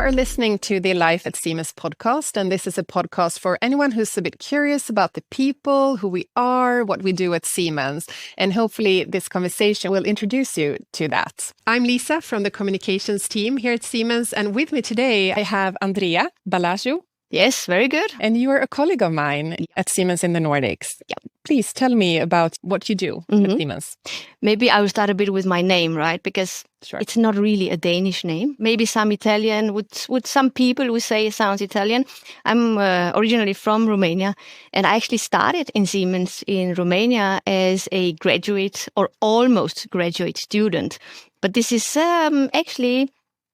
are listening to the Life at Siemens podcast, and this is a podcast for anyone who's a bit curious about the people, who we are, what we do at Siemens, and hopefully this conversation will introduce you to that. I'm Lisa from the communications team here at Siemens, and with me today I have Andreea Balasiu. Yes, very good. And you are a colleague of mine at Siemens in the Nordics. Yeah. Please tell me about what you do at Siemens. Maybe I will start a bit with my name, right? Because It's not really a Danish name. Maybe some Italian, would some people would say it sounds Italian. I'm originally from Romania, and I actually started in Siemens in Romania as a graduate or almost graduate student. But this is actually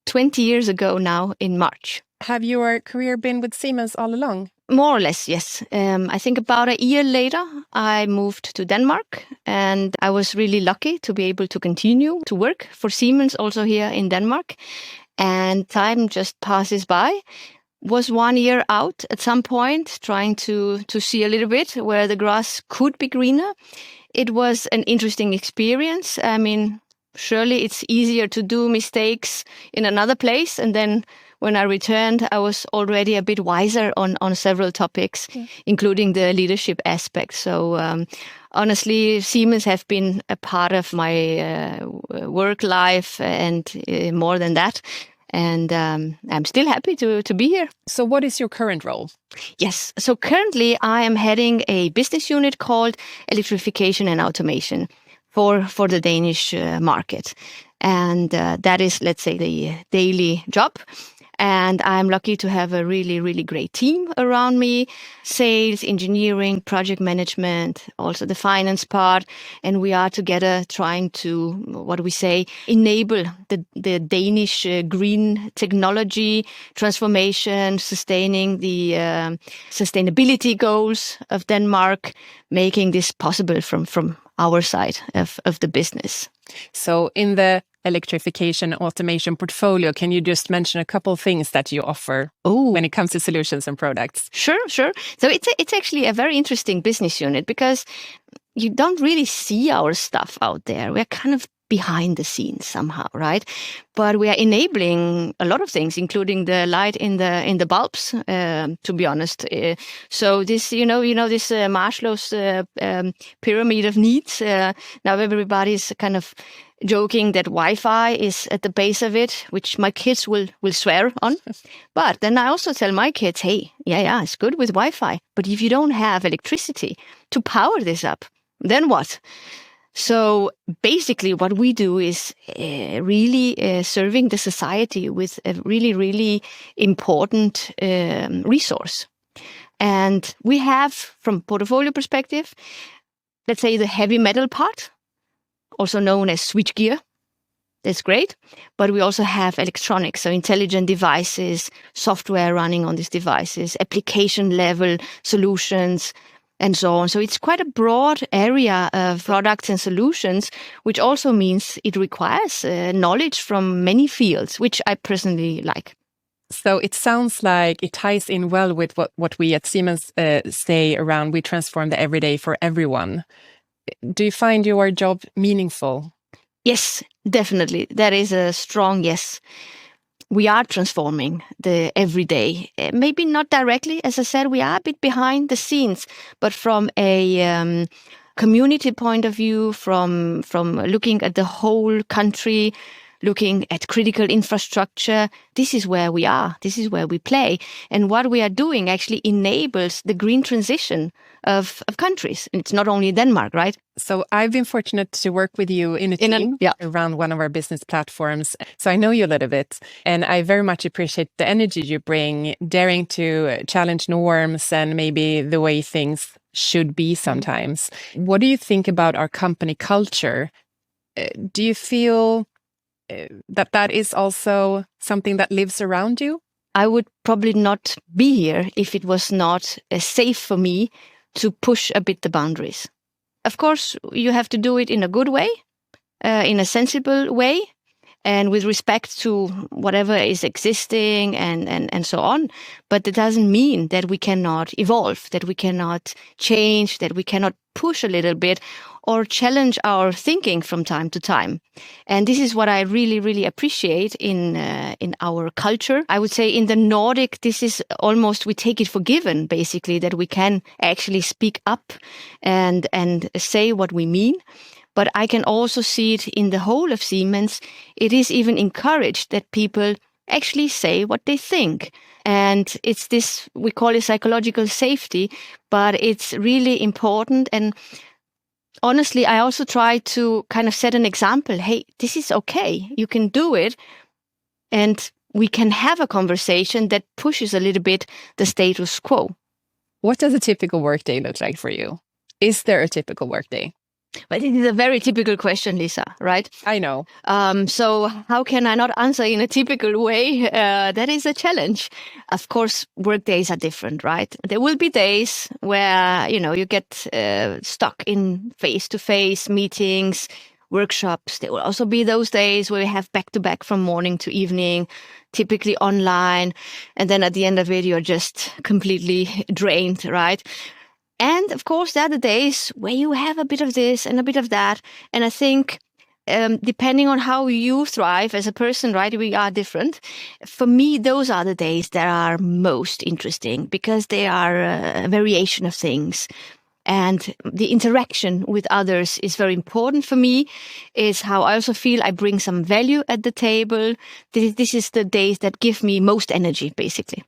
20 years ago now in March. Have your career been with Siemens all along? More or less, yes. I think about a year later, I moved to Denmark, and I was really lucky to be able to continue to work for Siemens also here in Denmark. And time just passes by. Was 1 year out at some point, trying to see a little bit where the grass could be greener. It was an interesting experience. I mean, surely it's easier to do mistakes in another place, and then when I returned, I was already a bit wiser on several topics, including the leadership aspect. So honestly, Siemens have been a part of my work life and more than that. And I'm still happy to be here. So what is your current role? Yes. So currently I am heading a business unit called Electrification and Automation for the Danish market. And that is, let's say, the daily job. And I'm lucky to have a really, really great team around me, sales, engineering, project management, also the finance part. And we are together trying to, enable the Danish green technology transformation, sustaining the sustainability goals of Denmark, making this possible from our side of the business. So in the electrification automation portfolio, can you just mention a couple of things that you offer when it comes to solutions and products? Sure. So it's actually a very interesting business unit because you don't really see our stuff out there. We're kind of behind the scenes somehow, right? But we are enabling a lot of things, including the light in the bulbs. To be honest, so this, this Maslow's pyramid of needs. Now everybody's kind of joking that Wi-Fi is at the base of it, which my kids will swear on. But then I also tell my kids, hey, yeah, it's good with Wi-Fi, but if you don't have electricity to power this up, then what? So basically what we do is really serving the society with a really, really important resource. And we have, from portfolio perspective, let's say the heavy metal part, also known as switchgear. That's great. But we also have electronics, so intelligent devices, software running on these devices, application level solutions, and so on. So it's quite a broad area of products and solutions, which also means it requires knowledge from many fields, which I personally like. So it sounds like it ties in well with what we at Siemens say around we transform the everyday for everyone. Do you find your job meaningful? Yes, definitely. That is a strong yes. We are transforming the everyday. Maybe not directly, as I said, we are a bit behind the scenes, but from a community point of view, from looking at the whole country, looking at critical infrastructure, this is where we are. This is where we play. And what we are doing actually enables the green transition of countries. And it's not only Denmark, right? So I've been fortunate to work with you in a team around one of our business platforms. So I know you a little bit, and I very much appreciate the energy you bring, daring to challenge norms and maybe the way things should be sometimes. What do you think about our company culture? Do you feel that is also something that lives around you? I would probably not be here if it was not safe for me to push a bit the boundaries. Of course, you have to do it in a good way, in a sensible way. and with respect to whatever is existing and so on. But it doesn't mean that we cannot evolve, that we cannot change, that we cannot push a little bit or challenge our thinking from time to time. And this is what I really, really appreciate in our culture. I would say in the Nordic, this is almost, we take it for given, basically, that we can actually speak up and say what we mean. But I can also see it in the whole of Siemens. It is even encouraged that people actually say what they think. And it's this, we call it psychological safety, but it's really important. And honestly, I also try to kind of set an example. Hey, this is okay. You can do it. And we can have a conversation that pushes a little bit the status quo. What does a typical workday look like for you? Is there a typical workday? But it is a very typical question, Lisa, right? I know. So how can I not answer in a typical way? That is a challenge. Of course, work days are different, right? There will be days where, you get stuck in face-to-face meetings, workshops. There will also be those days where we have back-to-back from morning to evening, typically online. And then at the end of it, you're just completely drained, right? And of course, there are the days where you have a bit of this and a bit of that. And I think depending on how you thrive as a person, right, we are different. For me, those are the days that are most interesting because they are a variation of things. And the interaction with others is very important for me. Is how I also feel I bring some value at the table. This is the days that give me most energy, basically.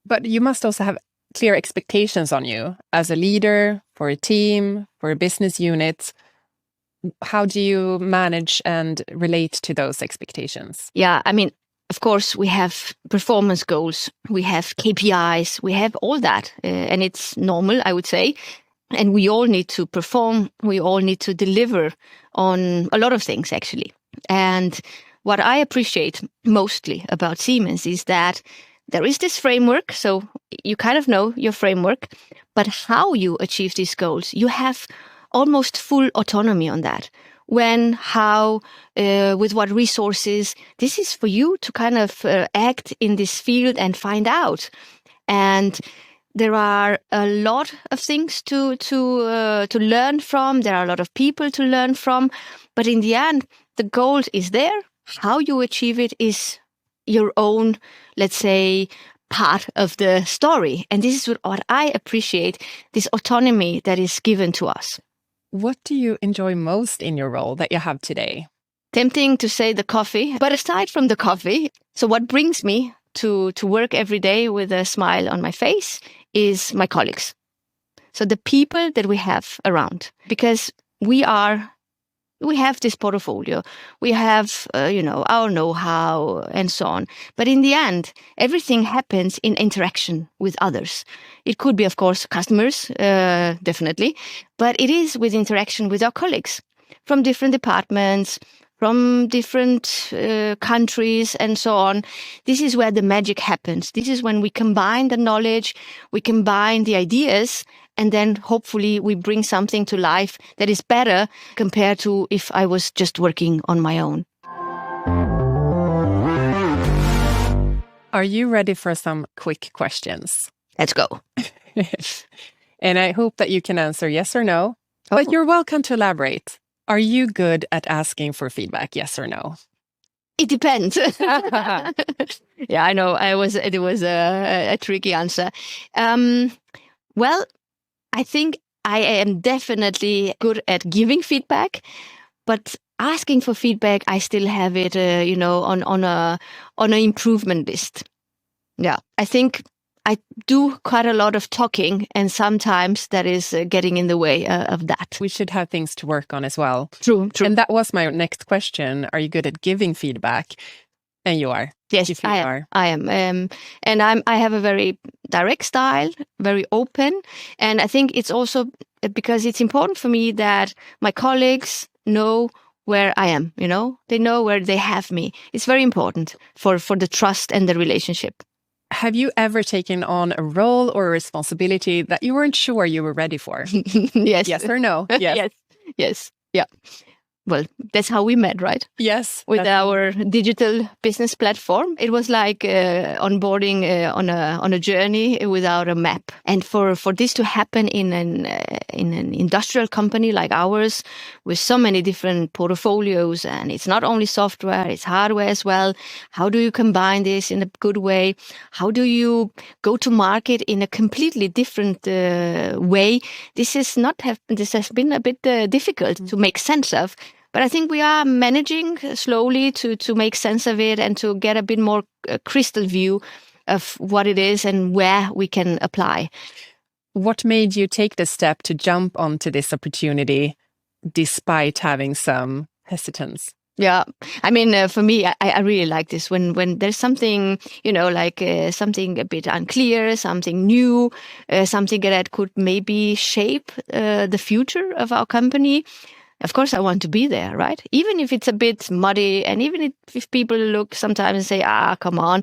But you must also have clear expectations on you as a leader, for a team, for a business unit. How do you manage and relate to those expectations? Yeah, I mean, of course, we have performance goals, we have KPIs, we have all that, and it's normal, I would say. And we all need to perform, we all need to deliver on a lot of things, actually. And what I appreciate mostly about Siemens is that there is this framework, so you kind of know your framework, but how you achieve these goals, you have almost full autonomy on that. When, how, with what resources, this is for you to kind of act in this field and find out. And there are a lot of things to learn from. There are a lot of people to learn from. But in the end, the goal is there. How you achieve it is your own, let's say, part of the story. And this is what I appreciate, this autonomy that is given to us. What do you enjoy most in your role that you have today? Tempting to say the coffee, but aside from the coffee, so what brings me to work every day with a smile on my face is my colleagues. So the people that we have around, because we have this portfolio, we have, our know-how and so on. But in the end, everything happens in interaction with others. It could be, of course, customers, definitely, but it is with interaction with our colleagues from different departments, from different countries and so on. This is where the magic happens. This is when we combine the knowledge, we combine the ideas, and then hopefully we bring something to life that is better compared to if I was just working on my own. Are you ready for some quick questions? Let's go. And I hope that you can answer yes or no, but you're welcome to elaborate. Are you good at asking for feedback, yes or no? It depends. Yeah, I know. It was a tricky answer. Well, I think I am definitely good at giving feedback, but asking for feedback, I still have it, on an improvement list. Yeah, I think I do quite a lot of talking, and sometimes that is getting in the way of that. We should have things to work on as well. True. And that was my next question. Are you good at giving feedback? And you are. Yes, I am. And I have a very direct style, very open. And I think it's also because it's important for me that my colleagues know where I am, they know where they have me. It's very important for the trust and the relationship. Have you ever taken on a role or a responsibility that you weren't sure you were ready for? Yes. Yes or no? Yes. Yes. Yeah. Well, that's how we met, right? Yes. With our digital business platform. It was like onboarding on a journey without a map. And for this to happen in an industrial company like ours, with so many different portfolios, and it's not only software, it's hardware as well. How do you combine this in a good way? How do you go to market in a completely different way? This has been a bit difficult to make sense of. But I think we are managing slowly to make sense of it and to get a bit more crystal view of what it is and where we can apply. What made you take the step to jump onto this opportunity despite having some hesitance? Yeah, I mean, for me, I really like this when there's something, like something a bit unclear, something new, something that could maybe shape the future of our company. Of course, I want to be there, right? Even if it's a bit muddy, and even if people look sometimes and say, come on.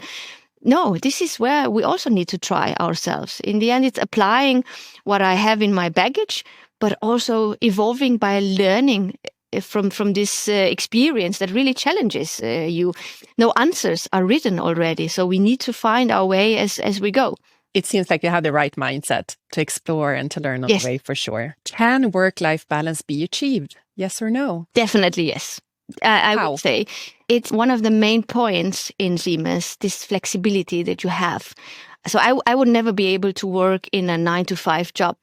No, this is where we also need to try ourselves. In the end, it's applying what I have in my baggage, but also evolving by learning from this experience that really challenges you. No answers are written already, so we need to find our way as we go. It seems like you have the right mindset to explore and to learn on the way, for sure. Can work-life balance be achieved? Yes or no? Definitely yes. I would say it's one of the main points in Siemens, this flexibility that you have. So I would never be able to work in a 9-to-5 job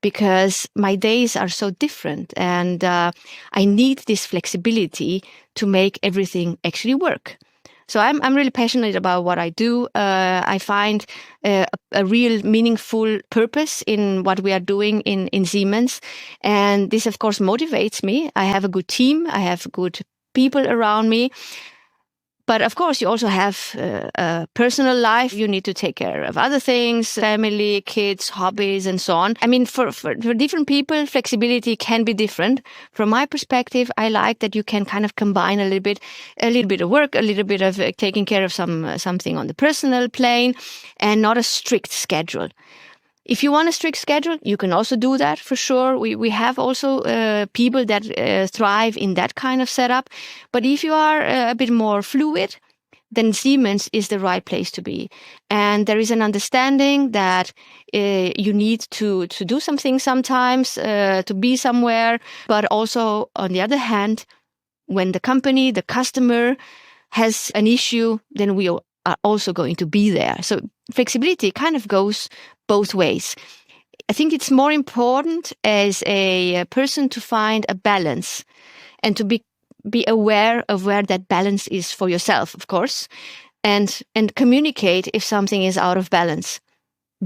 because my days are so different, and I need this flexibility to make everything actually work. So I'm really passionate about what I do. I find a real meaningful purpose in what we are doing in Siemens. And this, of course, motivates me. I have a good team. I have good people around me. But of course, you also have a personal life. You need to take care of other things, family, kids, hobbies, and so on. I mean, for different people, flexibility can be different. From my perspective, I like that you can kind of combine a little bit of work, a little bit of taking care of something on the personal plane, and not a strict schedule. If you want a strict schedule, you can also do that for sure. We have also people that thrive in that kind of setup. But if you are a bit more fluid, then Siemens is the right place to be. And there is an understanding that you need to do something sometimes, to be somewhere. But also, on the other hand, when the company, the customer has an issue, then we are also going to be there. So flexibility kind of goes both ways. I think it's more important as a person to find a balance and to be aware of where that balance is for yourself, of course, and communicate if something is out of balance.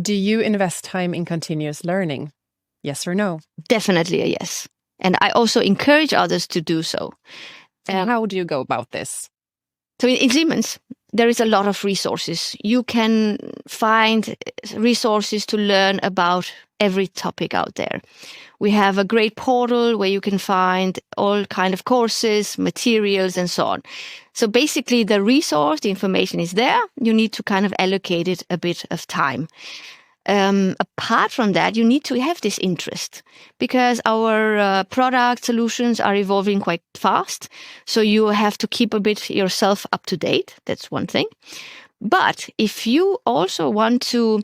Do you invest time in continuous learning? Yes or no? Definitely a yes. And I also encourage others to do so. How do you go about this? So in Siemens, there is a lot of resources. You can find resources to learn about every topic out there. We have a great portal where you can find all kind of courses, materials, and so on. So basically, the information is there. You need to kind of allocate it a bit of time. Apart from that, you need to have this interest because our product solutions are evolving quite fast. So you have to keep a bit yourself up to date. That's one thing. But if you also want to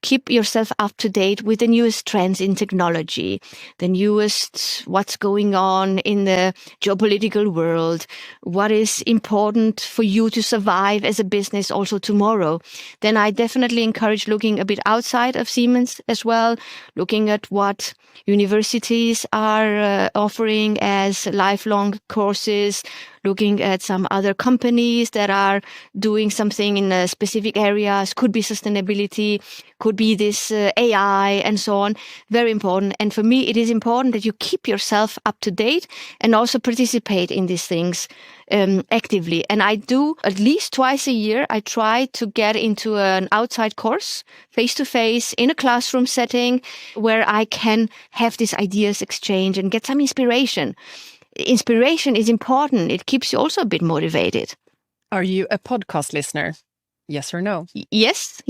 keep yourself up to date with the newest trends in technology, the newest what's going on in the geopolitical world, what is important for you to survive as a business also tomorrow, then I definitely encourage looking a bit outside of Siemens as well, looking at what universities are offering as lifelong courses, looking at some other companies that are doing something in specific areas, could be sustainability, could be this AI and so on. Very important. And for me, it is important that you keep yourself up to date and also participate in these things actively. And I do at least twice a year, I try to get into an outside course, face-to-face, in a classroom setting where I can have these ideas exchange and get some inspiration. Inspiration is important. It keeps you also a bit motivated. Are you a podcast listener? Yes or no? Yes.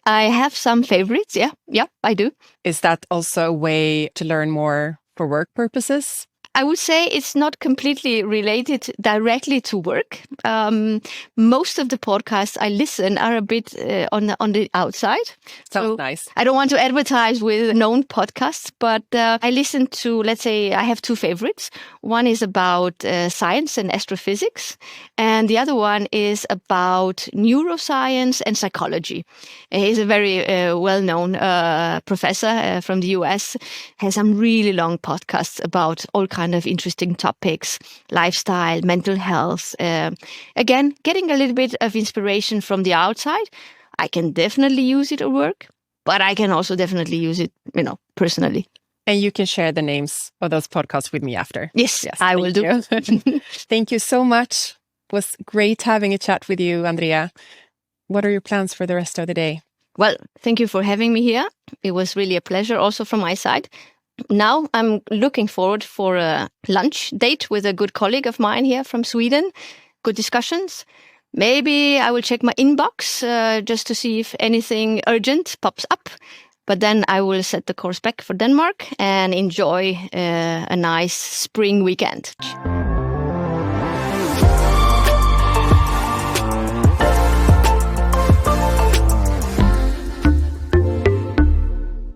I have some favorites. Yeah, I do. Is that also a way to learn more for work purposes? I would say it's not completely related directly to work. Most of the podcasts I listen are a bit on the outside. Sounds nice. I don't want to advertise with known podcasts, but I listen to, let's say, I have two favorites. One is about science and astrophysics, and the other one is about neuroscience and psychology. He's a very well-known professor from the US, has some really long podcasts about all kind of interesting topics, lifestyle, mental health. Again, getting a little bit of inspiration from the outside. I can definitely use it at work, but I can also definitely use it, personally. And you can share the names of those podcasts with me after. Yes, I will do. Thank you so much. It was great having a chat with you, Andreea. What are your plans for the rest of the day? Well, thank you for having me here. It was really a pleasure also from my side. Now I'm looking forward for a lunch date with a good colleague of mine here from Sweden. Good discussions. Maybe I will check my inbox just to see if anything urgent pops up. But then I will set the course back for Denmark and enjoy a nice spring weekend.